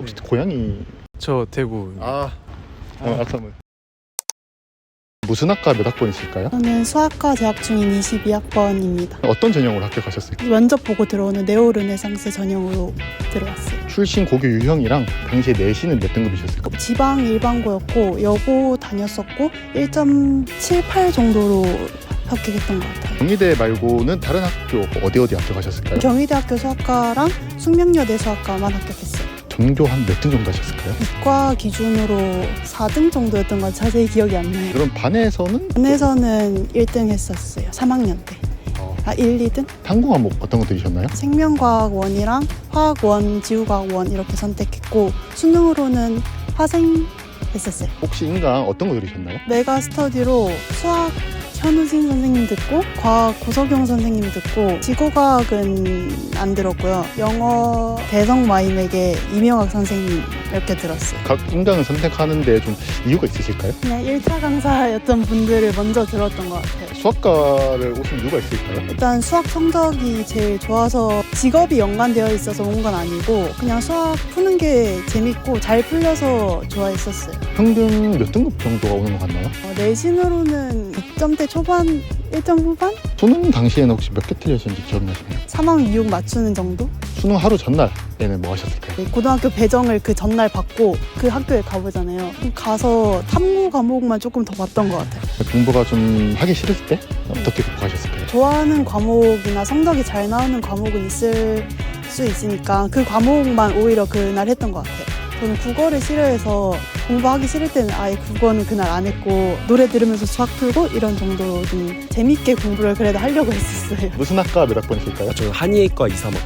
혹시 고향이? 저 대구. 앞서면 무슨 학과 몇 학번이실까요? 저는 수학과 재학 중인 22학번입니다. 어떤 전형으로 합격하셨을까요? 면접 보고 들어오는 네오르네상스 전형으로 들어왔어요. 출신 고교 유형이랑 당시에 내신은 몇 등급이셨을까요? 지방 일반고였고 여고 다녔었고 1.78 정도로 합격했던 것 같아요. 경희대 말고는 다른 학교 어디 합격하셨을까요? 경희대학교 수학과랑 숙명여대 수학과만 합격했어요. 전교 한 몇 등 정도 하셨을까요? 이과 기준으로 4등 정도였던 것 자세히 기억이 안 나요. 그럼 반에서는? 반에서는 1등 했었어요. 3학년 때. 1, 2등? 탐구 과목 어떤 거 들으셨나요? 생명과학 1이랑 화학 1, 지구과학 1 이렇게 선택했고 수능으로는 화생 했었어요. 혹시 인강 어떤 거 들으셨나요? 메가 스터디로 수학 현우진 선생님 듣고 과학 고석용 선생님 듣고 지구과학은 안 들었고요. 영어 대성마임에게 이명학 선생님 이렇게 들었어요. 각 인강을 선택하는데 좀 이유가 있으실까요? 그냥 1차 강사였던 분들을 먼저 들었던 것 같아요. 수학과를 오신 이유가 있을까요? 일단 수학 성적이 제일 좋아서 직업이 연관되어 있어서 온 건 아니고 그냥 수학 푸는 게 재밌고 잘 풀려서 좋아했었어요. 평균 몇 등급 정도가 오는 것 같나요? 내신으로는 2점대 초반, 1점 후반? 수능 당시에는 혹시 몇 개 틀리셨는지 기억나시나요? 3학 2육 맞추는 정도? 수능 하루 전날에는 뭐 하셨을까요? 고등학교 배정을 그 전날 받고 그 학교에 가보잖아요. 가서 탐구 과목만 조금 더 봤던 것 같아요. 공부가 좀 하기 싫을 때 어떻게 극복하셨을까요? 좋아하는 과목이나 성적이 잘 나오는 과목은 있을 수 있으니까 그 과목만 오히려 그날 했던 것 같아요. 저는 국어를 싫어해서 공부하기 싫을 때는 아예 국어는 그날 안 했고 노래 들으면서 수학 풀고 이런 정도로 좀 재밌게 공부를 그래도 하려고 했었어요. 무슨 학과 몇 학번이실까요? 저는 한의과 2, 3학번.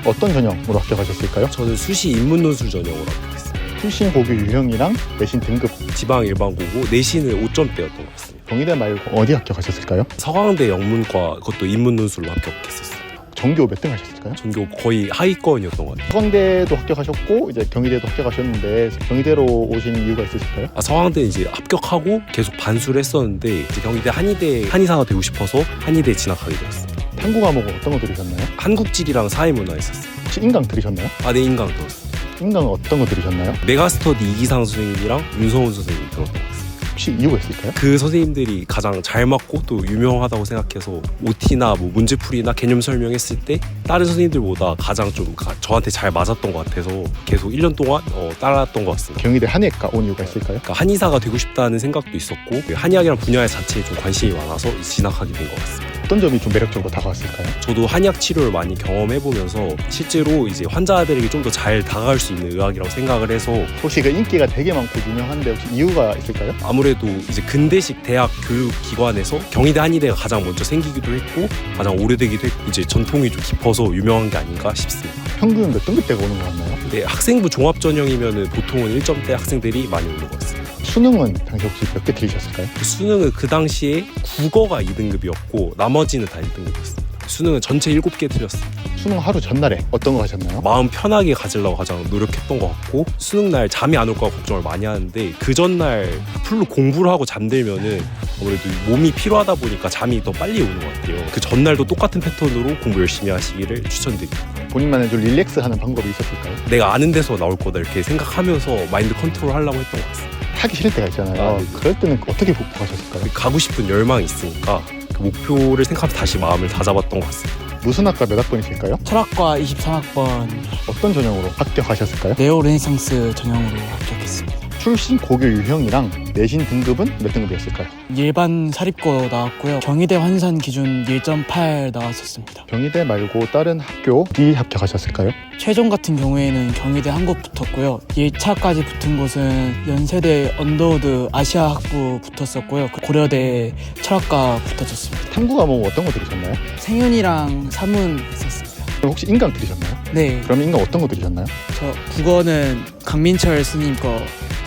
어떤 전형으로 합격하셨을까요? 저는 수시 인문논술 전형으로 합격했어요. 출신 고교 유형이랑 내신 등급 지방 일반고고 내신은 5점대였던 것 같습니다. 경희대 말고 어디 합격하셨을까요? 서강대 영문과 그것도 인문논술로 합격했었어요. 전교 몇 등 하셨을까요? 전교 거의 하위권이었던 것 같아요. 서강대도 합격하셨고 이제 경희대도 합격하셨는데 경희대로 오신 이유가 있으실까요? 서강대는 이제 합격하고 계속 반수를 했었는데 이제 경희대 한의대 한의사가 되고 싶어서 한의대에 진학하게 되었어요. 탐구 과목은 어떤 거 들으셨나요? 한국지리랑 사회문화 했었어요. 혹시 인강 들으셨나요? 네, 인강 들었어요. 인강은 어떤 거 들으셨나요? 메가스터디 이기상 선생님이랑 윤성훈 선생님 들었던 것 같습니다. 혹시 이유가 있을까요? 그 선생님들이 가장 잘 맞고 또 유명하다고 생각해서 OT나 뭐 문제풀이나 개념 설명했을 때 다른 선생님들보다 가장 좀 저한테 잘 맞았던 것 같아서 계속 1년 동안 따라왔던 것 같습니다. 경희대 한의과 온 이유가 있을까요? 그러니까 한의사가 되고 싶다는 생각도 있었고 한의학이란 분야 자체에 좀 관심이 많아서 진학하게 된 것 같습니다. 어떤 점이 좀 매력적으로 다가왔을까요? 저도 한의학 치료를 많이 경험해보면서 실제로 이제 환자들에게 좀 더 잘 다가갈 수 있는 의학이라고 생각을 해서 혹시 그 인기가 되게 많고 유명한데 혹시 이유가 있을까요? 아무래도 이제 근대식 대학 교육기관에서 경희대 한의대가 가장 먼저 생기기도 했고 가장 오래되기도 했고 이제 전통이 좀 깊어서 유명한 게 아닌가 싶습니다. 평균 몇 등급대가 오는 것 같나요? 근데 학생부 종합전형이면은 보통은 1점대 학생들이 많이 오는 것 같습니다. 수능은 당시 혹시 몇 개 틀리셨을까요? 수능은 그 당시에 국어가 2등급이었고 나머지는 다 1등급이었습니다. 수능은 전체 7개 틀렸습니다. 수능 하루 전날에 어떤 거 하셨나요? 마음 편하게 가지려고 가장 노력했던 것 같고 수능날 잠이 안 올까 걱정을 많이 하는데 그 전날 풀로 공부를 하고 잠들면은 아무래도 몸이 피로하다 보니까 잠이 더 빨리 오는 것 같아요. 그 전날도 똑같은 패턴으로 공부 열심히 하시기를 추천드립니다. 본인만의 좀 릴렉스하는 방법이 있었을까요? 내가 아는 데서 나올 거다 이렇게 생각하면서 마인드 컨트롤 하려고 했던 것 같습니다. 하기 싫을 때가 있잖아요. 네. 그럴 때는 어떻게 극복하셨을까요? 가고 싶은 열망이 있으니까 그 목표를 생각하면서 다시 마음을 다잡았던 것 같습니다. 무슨 학과 몇 학번이실까요? 철학과 23학번 어떤 전형으로 합격하셨을까요? 네오르네상스 전형으로 합격했습니다. 출신 고교 유형이랑 내신 등급은 몇 등급이었을까요? 일반 사립고 나왔고요. 경희대 환산 기준 1.8 나왔었습니다. 경희대 말고 다른 학교 어디 합격하셨을까요? 최종 같은 경우에는 경희대 한 곳 붙었고요. 1차까지 붙은 곳은 연세대 언더우드 아시아 학부 붙었었고요. 고려대 철학과 붙어졌습니다. 탐구 과목 어떤 거 들으셨나요? 생윤이랑 사문 했었습니다. 그럼 혹시 인강 들으셨나요? 네, 그럼 인강 어떤 거 들으셨나요? 저 국어는 강민철 스님 거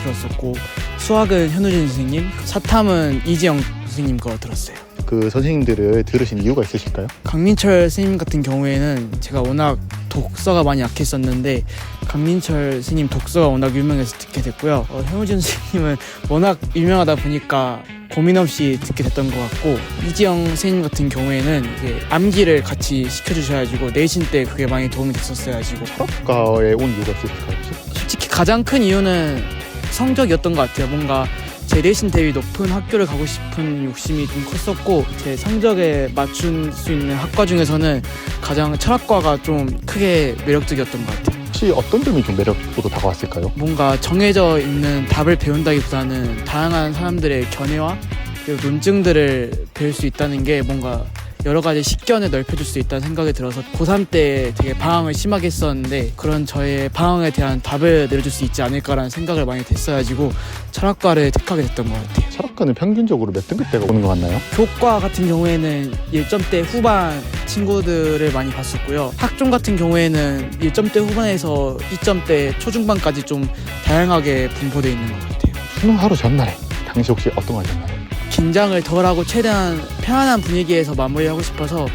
들었었고 수학은 현우진 선생님, 사탐은 이지영 선생님 거 들었어요. 그 선생님들을 들으신 이유가 있으실까요? 강민철 스님 같은 경우에는 제가 워낙 독서가 많이 약했었는데 강민철 스님 독서가 워낙 유명해서 듣게 됐고요. 현우진 선생님은 워낙 유명하다 보니까 고민 없이 듣게 됐던 것 같고 이지영 선생님 같은 경우에는 이제 암기를 같이 시켜주셔가지고 내신 때 그게 많이 도움이 됐었어가지고 철학과에 온 이유가 있으실까요? 혹시? 솔직히 가장 큰 이유는 성적이었던 것 같아요. 뭔가 제 내신 대비 높은 학교를 가고 싶은 욕심이 좀 컸었고 제 성적에 맞출 수 있는 학과 중에서는 가장 철학과가 좀 크게 매력적이었던 것 같아요. 혹시 어떤 점이 좀 매력으로 다가왔을까요? 뭔가 정해져 있는 답을 배운다기보다는 다양한 사람들의 견해와 그리고 논증들을 배울 수 있다는 게 뭔가 여러 가지 식견을 넓혀줄 수 있다는 생각이 들어서 고3 때 되게 방황을 심하게 했었는데 그런 저의 방황에 대한 답을 내려줄 수 있지 않을까라는 생각을 많이 했어가지고 철학과를 택하게 됐던 것 같아요. 철학과는 평균적으로 몇 등급대가 오는 것 같나요? 교과 같은 경우에는 1점대 후반 친구들을 많이 봤었고요. 학종 같은 경우에는 1점대 후반에서 2점대 초중반까지 좀 다양하게 분포되어 있는 것 같아요. 수능 하루 전날에 당시 혹시 어떤 거 하셨나요? 긴장을 덜하고 최대한 편안한 분위기에서 마무리하고 싶어서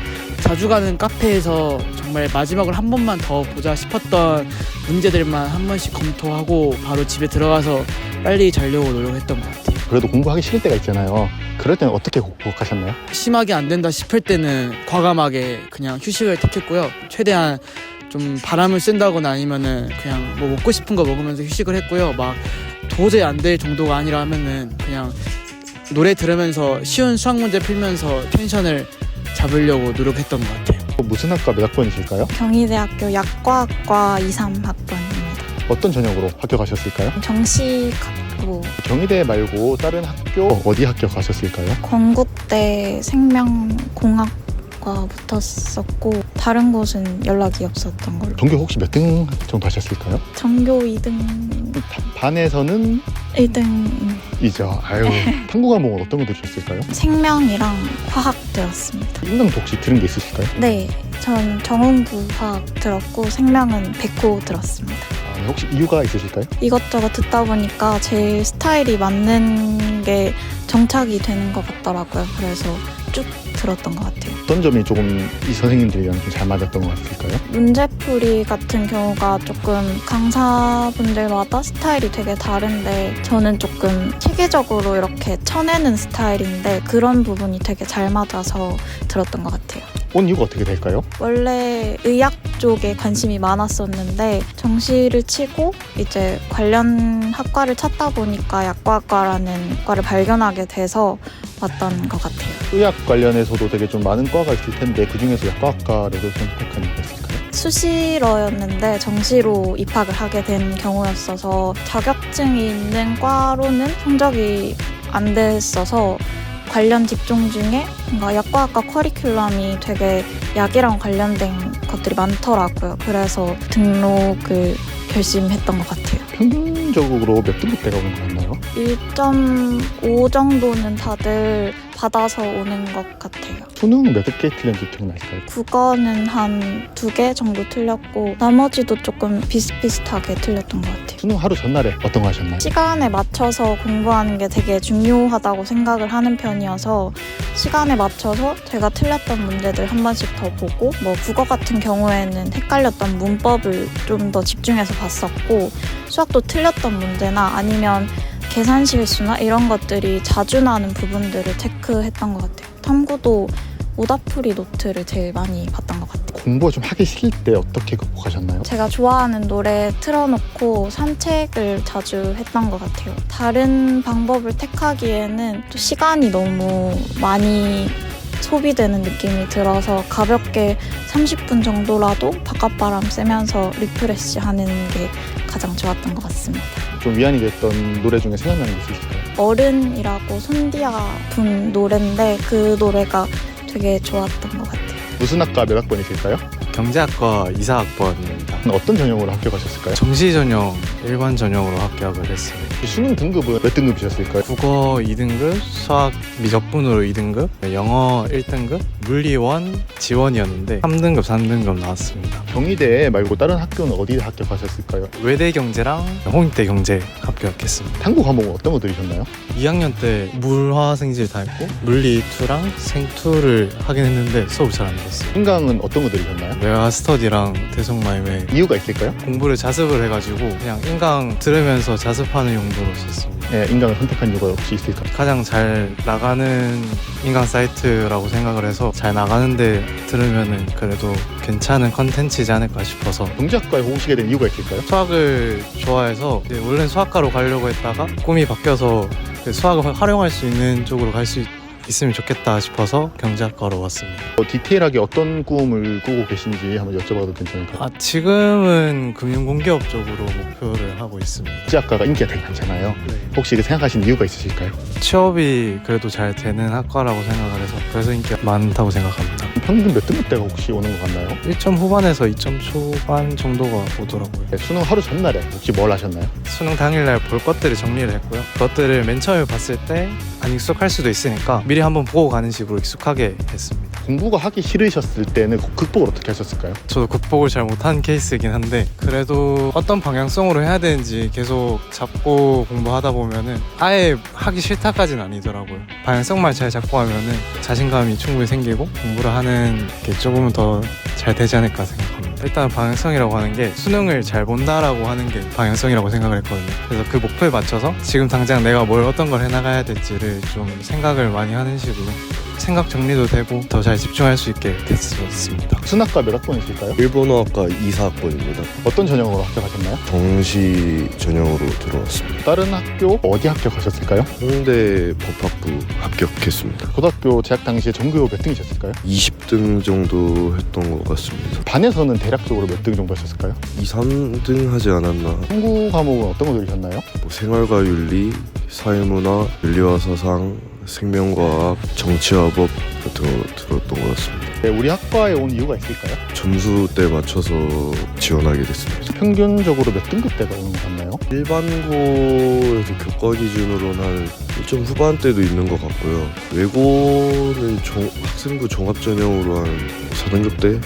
자주 가는 카페에서 정말 마지막으로 한 번만 더 보자 싶었던 문제들만 한 번씩 검토하고 바로 집에 들어가서 빨리 자려고 노력했던 것 같아요. 그래도 공부하기 싫을 때가 있잖아요. 그럴 때는 어떻게 극복하셨나요? 심하게 안 된다 싶을 때는 과감하게 그냥 휴식을 택했고요. 최대한 좀 바람을 쐰다거나 아니면은 그냥 뭐 먹고 싶은 거 먹으면서 휴식을 했고요. 막 도저히 안 될 정도가 아니라 하면은 그냥 노래 들으면서 쉬운 수학 문제 풀면서 텐션을 잡으려고 노력했던 것 같아요. 무슨 학과 몇 학번이실까요? 경희대학교 약과학과 2, 3학번입니다. 어떤 전형으로 합격하셨을까요? 정시학부 경희대 말고 다른 학교 어디 합격하셨을까요? 건국대 생명공학과 붙었었고 다른 곳은 연락이 없었던 걸로. 전교 혹시 몇 등 정도 하셨을까요? 전교 2등, 반에서는 1등이죠. 아유, 탐구 과목은 어떤 거 들으셨을까요? 생명이랑 화학 들었습니다. 인강도 혹시 들은 게 있으실까요? 네, 전 정운구 화학 들었고 생명은 백호 들었습니다. 혹시 이유가 있으실까요? 이것저것 듣다 보니까 제 스타일이 맞는 게 정착이 되는 것 같더라고요. 그래서 쭉 들었던 것 같아요. 어떤 점이 조금 이 선생님들이랑 좀 잘 맞았던 것 같을까요? 문제풀이 같은 경우가 조금 강사분들마다 스타일이 되게 다른데 저는 조금 체계적으로 이렇게 쳐내는 스타일인데 그런 부분이 되게 잘 맞아서 들었던 것 같아요. 온 이유가 어떻게 될까요? 원래 의학 쪽에 관심이 많았었는데 정시를 치고 이제 관련 학과를 찾다 보니까 약과학과라는 과를 발견하게 돼서 왔던 것 같아요. 의학 관련해서도 되게 좀 많은 과가 있을 텐데 그중에서 약과학과를 선택한 이유가 있을까요? 수시러였는데 정시로 입학을 하게 된 경우였어서 자격증이 있는 과로는 성적이 안 됐어서 관련 직종 중에 뭔가 약과학과 커리큘럼이 되게 약이랑 관련된 것들이 많더라고요. 그래서 등록을 결심했던 것 같아요. 평균적으로 몇 등급대가 오는 것 같나요? 1.5 정도는 다들 받아서 오는 것 같아요. 수능 몇 개 틀렸는지 기억나실까요? 국어는 한 2개 정도 틀렸고 나머지도 조금 비슷비슷하게 틀렸던 것 같아요. 수능 하루 전날에 어떤 거 하셨나요? 시간에 맞춰서 공부하는 게 되게 중요하다고 생각을 하는 편이어서 시간에 맞춰서 제가 틀렸던 문제들 한 번씩 더 보고 뭐 국어 같은 경우에는 헷갈렸던 문법을 좀 더 집중해서 봤었고 수학도 틀렸던 문제나 아니면 계산 실수나 이런 것들이 자주 나는 부분들을 체크했던 것 같아요. 탐구도 오답풀이 노트를 제일 많이 봤던 것 같아요. 공부 좀 하기 싫을 때 어떻게 극복하셨나요? 제가 좋아하는 노래 틀어놓고 산책을 자주 했던 것 같아요. 다른 방법을 택하기에는 또 시간이 너무 많이 소비되는 느낌이 들어서 가볍게 30분 정도라도 바깥바람 쐬면서 리프레시 하는 게 가장 좋았던 것 같습니다. 좀 위안이 됐던 노래 중에 생각나는 게 있으실까요? 어른이라고 손디아 분 노래인데 그 노래가 되게 좋았던 것 같아요. 무슨 학과 몇 학번이실까요? 경제학과 2사학번입니다. 어떤 전형으로 합격하셨을까요? 정시 전형, 일반 전형으로 합격을 했습니다. 수능 등급은 몇 등급이셨을까요? 국어 2등급, 수학 미적분으로 2등급, 영어 1등급, 물리원 지원이었는데 3등급, 3등급 나왔습니다. 경희대 말고 다른 학교는 어디 합격하셨을까요? 외대경제랑 홍익대 경제 합격했습니다. 탐구 과목은 어떤 거 들으셨나요? 2학년 때 물화생질 다 했고 물리 2랑 생 2를 하긴 했는데 수업이 잘 안 됐어요. 인강은 어떤 거 들으셨나요? 메가 스터디랑 대성마임의 이유가 있을까요? 공부를 자습을 해가지고 그냥 인강 들으면서 자습하는 용도로 썼습니다. 네, 인강을 선택한 이유가 혹시 있을까요? 가장 잘 나가는 인강 사이트라고 생각을 해서 잘 나가는데 들으면은 그래도 괜찮은 컨텐츠지 않을까 싶어서. 경제학과에 오시게 된 이유가 있을까요? 수학을 좋아해서 이제 원래는 수학과로 가려고 했다가 꿈이 바뀌어서 수학을 활용할 수 있는 쪽으로 갈 수 있으면 좋겠다 싶어서 경제학과로 왔습니다. 디테일하게 어떤 꿈을 꾸고 계신지 한번 여쭤봐도 괜찮을까요? 지금은 금융공기업 쪽으로 목표를 하고 있습니다. 경제학과가 인기가 되게 많잖아요. 혹시 생각하신 이유가 있으실까요? 취업이 그래도 잘 되는 학과라고 생각을 해서 그래서 인기가 많다고 생각합니다. 평균 몇 등급대가 혹시 오는 것 같나요? 1점 후반에서 2점 초반 정도가 오더라고요. 네, 수능 하루 전날에 혹시 뭘 하셨나요? 수능 당일날 볼 것들을 정리를 했고요. 그것들을 맨 처음에 봤을 때 안 익숙할 수도 있으니까 미리 한번 보고 가는 식으로 익숙하게 했습니다. 공부가 하기 싫으셨을 때는 극복을 어떻게 하셨을까요? 저도 극복을 잘 못한 케이스이긴 한데 그래도 어떤 방향성으로 해야 되는지 계속 잡고 공부하다 보면은 아예 하기 싫다까지는 아니더라고요. 방향성만 잘 잡고 하면은 자신감이 충분히 생기고 공부를 하는 게 조금은 더 잘 되지 않을까 생각합니다. 일단 방향성이라고 하는 게 수능을 잘 본다라고 하는 게 방향성이라고 생각을 했거든요. 그래서 그 목표에 맞춰서 지금 당장 내가 어떤 걸 해나가야 될지를 좀 생각을 많이 하는 식으로 생각 정리도 되고 더 잘 집중할 수 있게 됐었습니다. 수학과 몇 학번이실까요? 일본어학과 2사학번입니다. 어떤 전형으로 합격하셨나요? 정시 전형으로 들어왔습니다. 다른 학교 어디 합격하셨을까요? 홍대 법학부 합격했습니다. 고등학교 재학 당시에 전교 몇 등이셨을까요? 20등 정도 했던 것 같습니다. 반에서는 대략적으로 몇 등 정도 하셨을까요? 2, 3등 하지 않았나. 탐구 과목은 어떤 거 들으셨나요? 생활과 윤리, 사회문화, 윤리와 사상, 생명과학, 정치화법 같은 거 들었던 것 같습니다. 네, 우리 학과에 온 이유가 있을까요? 점수대 맞춰서 지원하게 됐습니다. 평균적으로 몇 등급대가 오는 것 같나요? 일반고에서 교과 기준으로는 한 1점 후반대도 있는 것 같고요. 외고는 학생부 종합전형으로 한 4등급대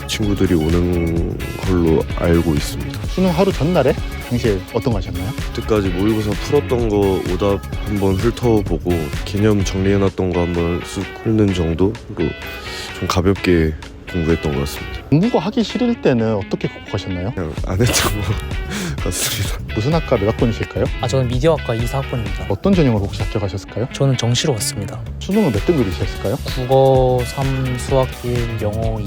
친구들이 오는 걸로 알고 있습니다. 수능 하루 전날에 당시에 어떤 거 하셨나요? 그때까지 모의고사 풀었던 거 오답 한번 훑어보고 개념 정리해놨던 거 한번 쓱 훑는 정도로 좀 가볍게 공부했던 것 같습니다. 공부가 하기 싫을 때는 어떻게 극복하셨나요? 그냥 안 했던 것 같습니다. 무슨 학과 몇 학번이실까요? 저는 미디어학과 2사학번입니다. 어떤 전형으로 혹시 합격하셨을까요? 저는 정시로 왔습니다. 수능은 몇 등급이셨을까요? 국어 3, 수학 1, 영어 2,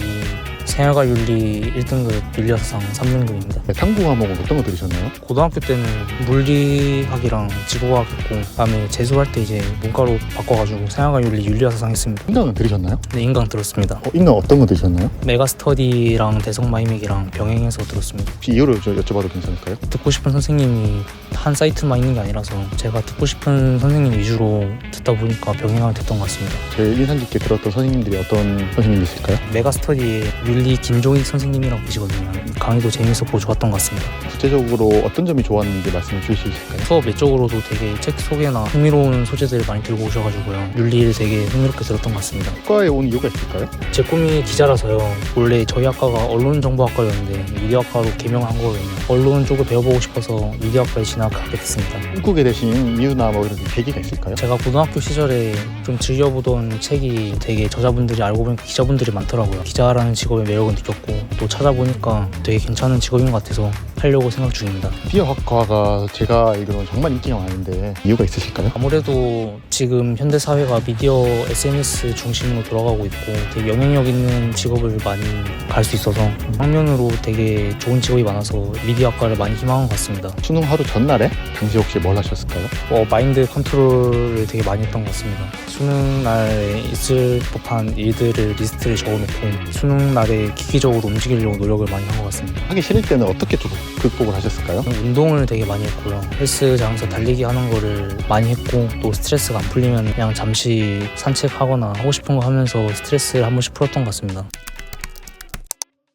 생활과 윤리 1등급, 윤리사상 3등급입니다. 네, 탐구 과목은 어떤 거 들으셨나요? 고등학교 때는 물리학이랑 지구과학 했고 그다음에 재수할 때 이제 문과로 바꿔가지고 생활과 윤리, 윤리사상 했습니다. 인강은 들으셨나요? 네, 인강 들었습니다. 인강 어떤 거 들으셨나요? 메가스터디랑 대성마이맥이랑 병행해서 들었습니다. 혹시 이유를 좀 여쭤봐도 괜찮을까요? 듣고 싶은 선생님이 한 사이트만 있는 게 아니라서 제가 듣고 싶은 선생님 위주로 듣다 보니까 병행하게 됐던 것 같습니다. 제일 인상 깊게 들었던 선생님들이 어떤 선생님이실까요? 메가스터디에 윤리 김종익 선생님이라고 계시거든요. 강의도 재밌었고 좋았던 것 같습니다. 구체적으로 어떤 점이 좋았는지 말씀해 주실 수 있을까요? 수업 외적으로도 되게 책 소개나 흥미로운 소재들을 많이 들고 오셔가지고요. 윤리를 되게 흥미롭게 들었던 것 같습니다. 학과에 온 이유가 있을까요? 제 꿈이 기자라서요. 원래 저희 학과가 언론정보학과였는데 미디어학과로 개명한 거거든요. 언론 쪽을 배워보고 싶어서 미디어학과에 진학하게 됐습니다. 꿈꾸게 되신 이유나 뭐 이런 계기가 있을까요? 제가 고등학교 시절에 좀 즐겨보던 책이 되게 저자분들이 알고 보니까 기자분들이 많더라고요. 기자라는 직업의 매력을 느꼈고 또 찾아보니까 되게 괜찮은 직업인 것 같아서 하려고 생각 중입니다. 미디어학과가 제가 알기로는 정말 인기가 많은데 이유가 있으실까요? 아무래도 지금 현대사회가 미디어 SNS 중심으로 돌아가고 있고 되게 영향력 있는 직업을 많이 갈 수 있어서 방면으로 되게 좋은 직업이 많아서 미디어학과를 많이 희망한 것 같습니다. 수능 하루 전날에 당시 혹시 뭘 하셨을까요? 마인드 컨트롤을 되게 많이 했던 것 같습니다. 수능 날에 있을 법한 일들을 리스트를 적어놓고 수능 날에 기기적으로 움직이려고 노력을 많이 한 것 같습니다. 하기 싫을 때는 어떻게 좀 극복을 하셨을까요? 운동을 되게 많이 했고요. 헬스장에서 달리기 하는 거를 많이 했고 또 스트레스가 안 풀리면 그냥 잠시 산책하거나 하고 싶은 거 하면서 스트레스를 한 번씩 풀었던 것 같습니다.